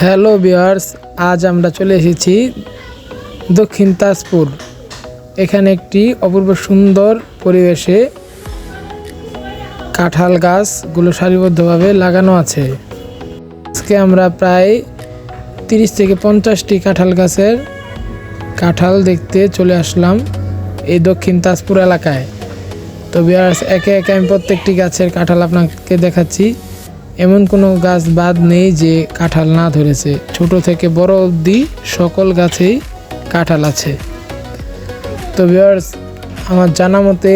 Hello viewers, আজ আমরা চলে এসেছি দক্ষিণ তাজপুর। এখানে একটি অপূর্ব সুন্দর পরিবেশে কাঁঠাল গাছগুলো সারিবদ্ধভাবে লাগানো আছে। আজকে আমরা প্রায় 30 থেকে 50টি কাঁঠাল গাছের কাঁঠাল দেখতে চলে আসলাম এই দক্ষিণ তাজপুর এলাকায়। তো ভিউয়ার্স, একে একে আমি প্রত্যেকটি গাছের কাঁঠাল আপনাকে দেখাচ্ছি। এমন কোনো গাছ বাদ নেই যে কাঁঠাল না ধরেছে। ছোট থেকে বড় অবধি সকল গাছেই কাঁঠাল আছে। তো ভিউয়ার্স, আমার জানা মতে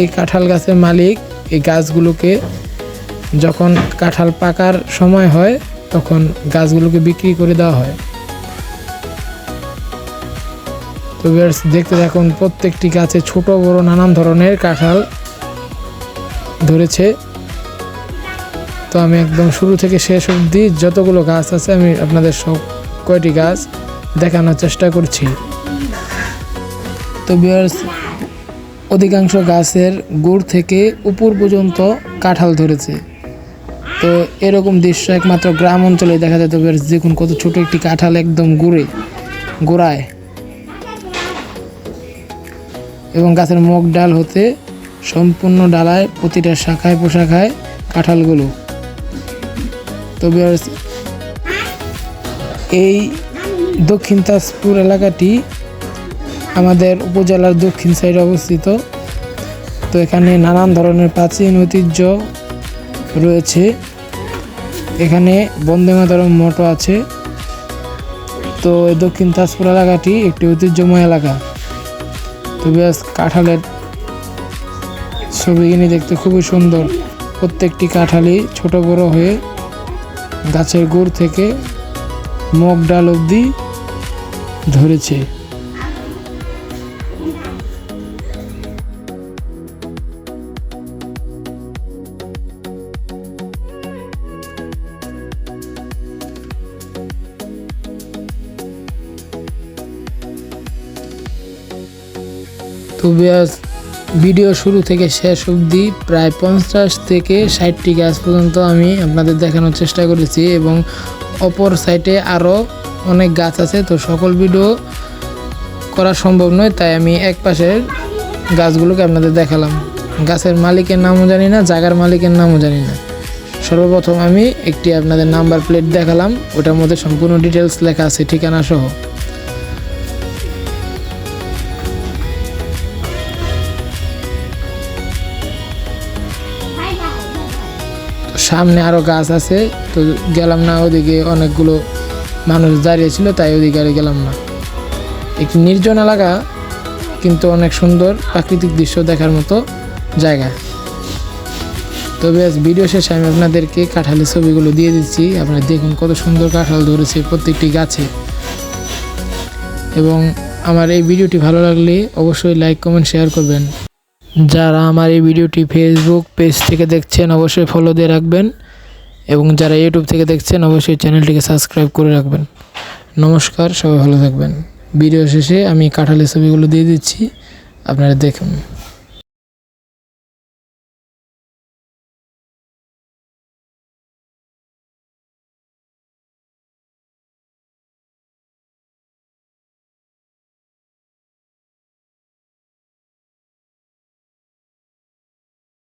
এই কাঁঠাল গাছের মালিক এই গাছগুলোকে যখন কাঁঠাল পাকার সময় হয় তখন গাছগুলোকে বিক্রি করে দেওয়া হয়। তো ভিউয়ার্স, দেখতে থাকুন, প্রত্যেকটি গাছে ছোট বড় নানান ধরনের কাঁঠাল ধরেছে। তো আমি একদম শুরু থেকে শেষ অবধি যতগুলো গাছ আছে আমি আপনাদের সব কয়টি গাছ দেখানোর চেষ্টা করছি। তো ভিউয়ার্স, অধিকাংশ গাছের গোড় থেকে উপর পর্যন্ত কাঁঠাল ধরেছে। তো এরকম দৃশ্য একমাত্র গ্রাম অঞ্চলে দেখা যায়। তো ভিউয়ার্স, দেখুন কত ছোট একটি কাঁঠাল একদম গোড়ায়, এবং গাছের মুখ ডাল হতে সম্পূর্ণ ডালায় প্রতিটা শাখায় প্রশাখায় কাঁঠালগুলো। তো ভিউয়ার্স, এই দক্ষিণ তাজপুর এলাকাটি আমাদের উপজেলার দক্ষিণ সাইডে অবস্থিত। তো এখানে নানান ধরনের প্রাচীন ঐতিহ্য রয়েছে। এখানে বন্দে মাতরম মঠও আছে। তো এই দক্ষিণ তাজপুর এলাকাটি একটি ঐতিহ্যময় এলাকা। তো ভিউয়ার্স, কাঁঠালের ছবিগুলি দেখতে খুবই সুন্দর। প্রত্যেকটি কাঁঠালই ছোট বড় হয়ে গাছের গোড় থেকে মুখ ডাল অবধি ধরেছে। তো ভিউয়ার্স, ভিডিও শুরু থেকে শেষ অবধি প্রায় 50 থেকে 60টি গাছ পর্যন্ত আমি আপনাদের দেখানোর চেষ্টা করেছি, এবং অপর সাইডে আরও অনেক গাছ আছে। তো সকল ভিডিও করা সম্ভব নয়, তাই আমি এক পাশের গাছগুলোকে আপনাদের দেখালাম। গাছের মালিকের নামও জানি না, জায়গার মালিকের নামও জানি না। সর্বপ্রথম আমি একটি আপনাদের নাম্বার প্লেট দেখালাম, ওটার মধ্যে সম্পূর্ণ ডিটেলস লেখা আছে, ঠিকানা সহ। সামনে আরও গাছ আছে, তো গেলাম না ওদিকে, অনেকগুলো মানুষ দাঁড়িয়ে ছিল তাই ওদিকে আর গেলাম না। একটি নির্জন এলাকা, কিন্তু অনেক সুন্দর প্রাকৃতিক দৃশ্য দেখার মতো জায়গা। তবে আজ ভিডিও শেষে আমি আপনাদেরকে কাঁঠালের ছবিগুলো দিয়ে দিচ্ছি। আপনারা দেখুন কত সুন্দর কাঁঠাল ধরেছে প্রত্যেকটি গাছে। এবং আমার এই ভিডিওটি ভালো লাগলে অবশ্যই লাইক কমেন্ট শেয়ার করবেন। যারা আমার এই ভিডিওটি ফেসবুক পেজ থেকে দেখছেন অবশ্যই ফলো দিয়ে রাখবেন, এবং যারা ইউটিউব থেকে দেখছেন অবশ্যই চ্যানেলটিকে সাবস্ক্রাইব করে রাখবেন। নমস্কার, সবাই ভালো থাকবেন। ভিডিও শেষে আমি কাঁঠালের ছবিগুলো দিয়ে দিচ্ছি, আপনারা দেখুন।